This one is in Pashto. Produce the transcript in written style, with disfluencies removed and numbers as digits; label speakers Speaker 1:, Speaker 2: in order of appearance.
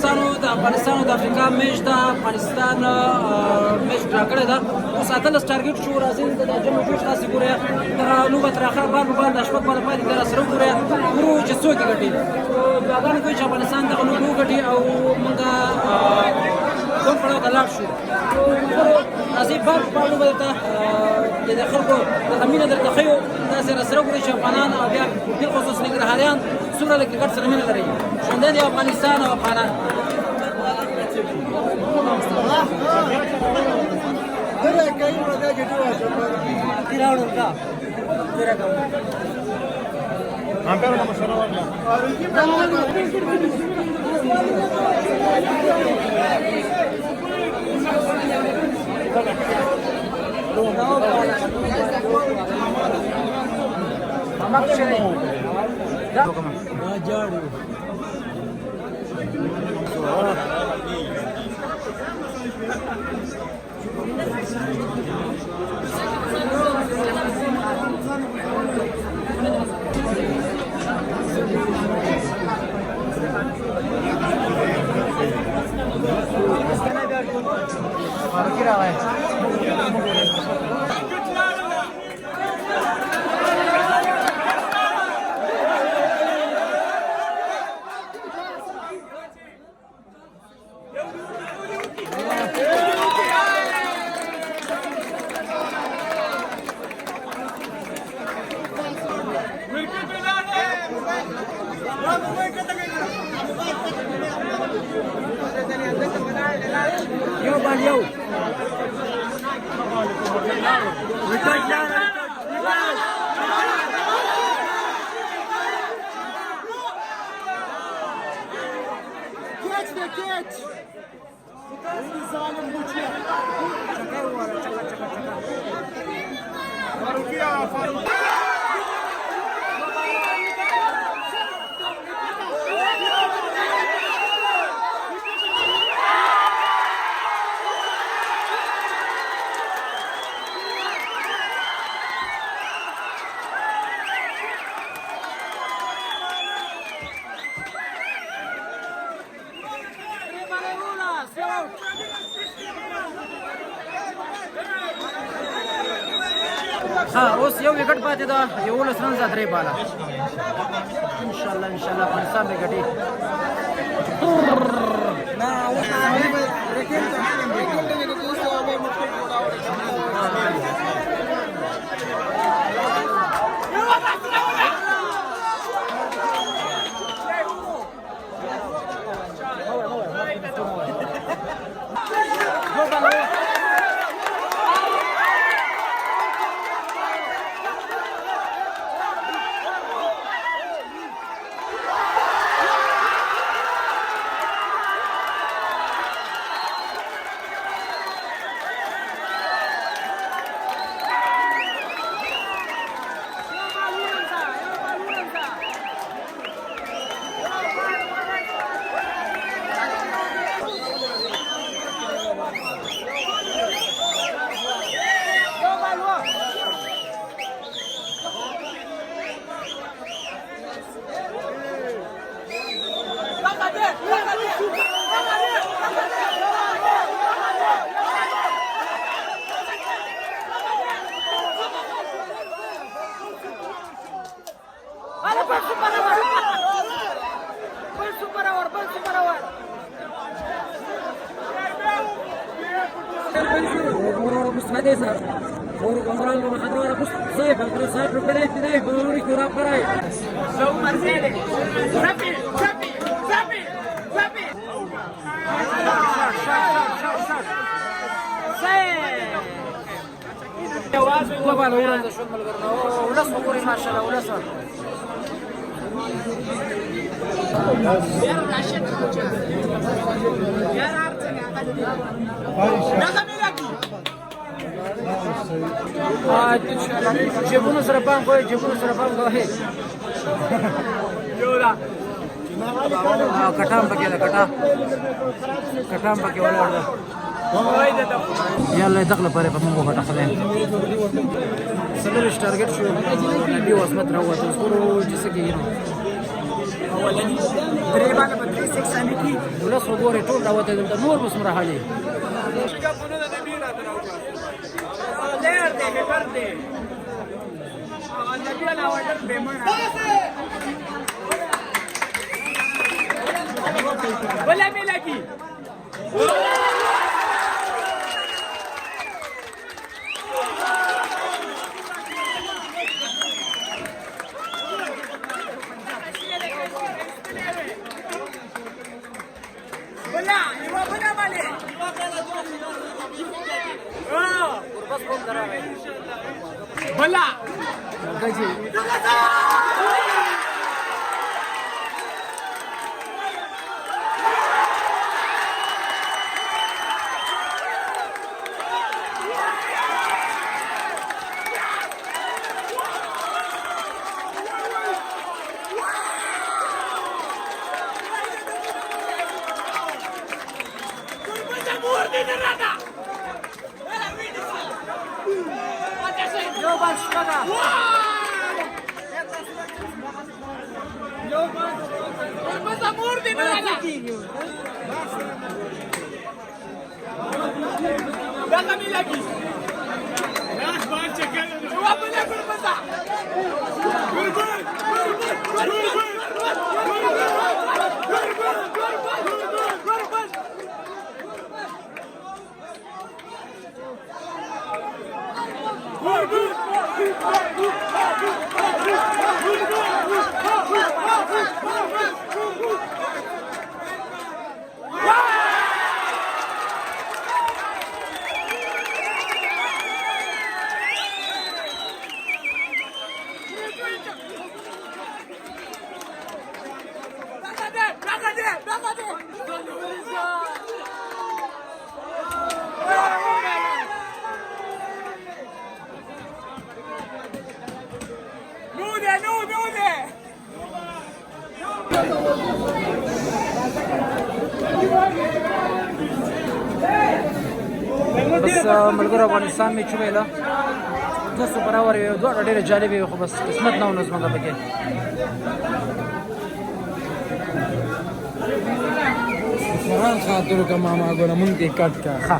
Speaker 1: د افغانستان او د افریقا میچ ده. افغانستان میچ ډرا کړی ده. اوس اتلس ټارګېټ شو. راځئ د جمع جوش تاسې ګورئ دغه لوبه تر اخره بال په بال د شپږ باندې پاتې ده. راسره وګورئ ګورو چې څوک یې ګټي. دعاګانې کوي چې افغانستان دغه لوبه وګټي او موږ کوم پړاو ته لاړ شو. راځئ بال په بال لوبه درته د خلکو دغه مینه درته ښیو. تاسې راسره وګورئ چې افغانان او بیا بالخصوص ننګرهاریان څومره له کرکټ سره مینه لري. ژوندی دی افغانستان او افغانان. اوس یو وکټ پاتې ده. 11 رنز 3 بالا. انشاءالله افغانستان به ګټي. جيبونو سره پام کوئ. کټام پکې ده. کټام پکې ولاړ ده. یالله دغه لپاره په موږ غټه خلای سلوش ټارګټ شو. نبی واسمت راوته. اوس ګورو چې څه کېږي. درې باندې ولس وګورې ټول راوته دلته نور به څومره حالې
Speaker 2: बोला मिला की बोला युवा बोला माले बोला
Speaker 1: بس ملګرو افغانستان مې چوبېله 200 برابر وي دواړه ډېرې جالبې وي خو بس قسمت نه و نو زموږ پکې
Speaker 3: قرآن خاطر کا ماما ګوره مونږ کې کټ کا ښه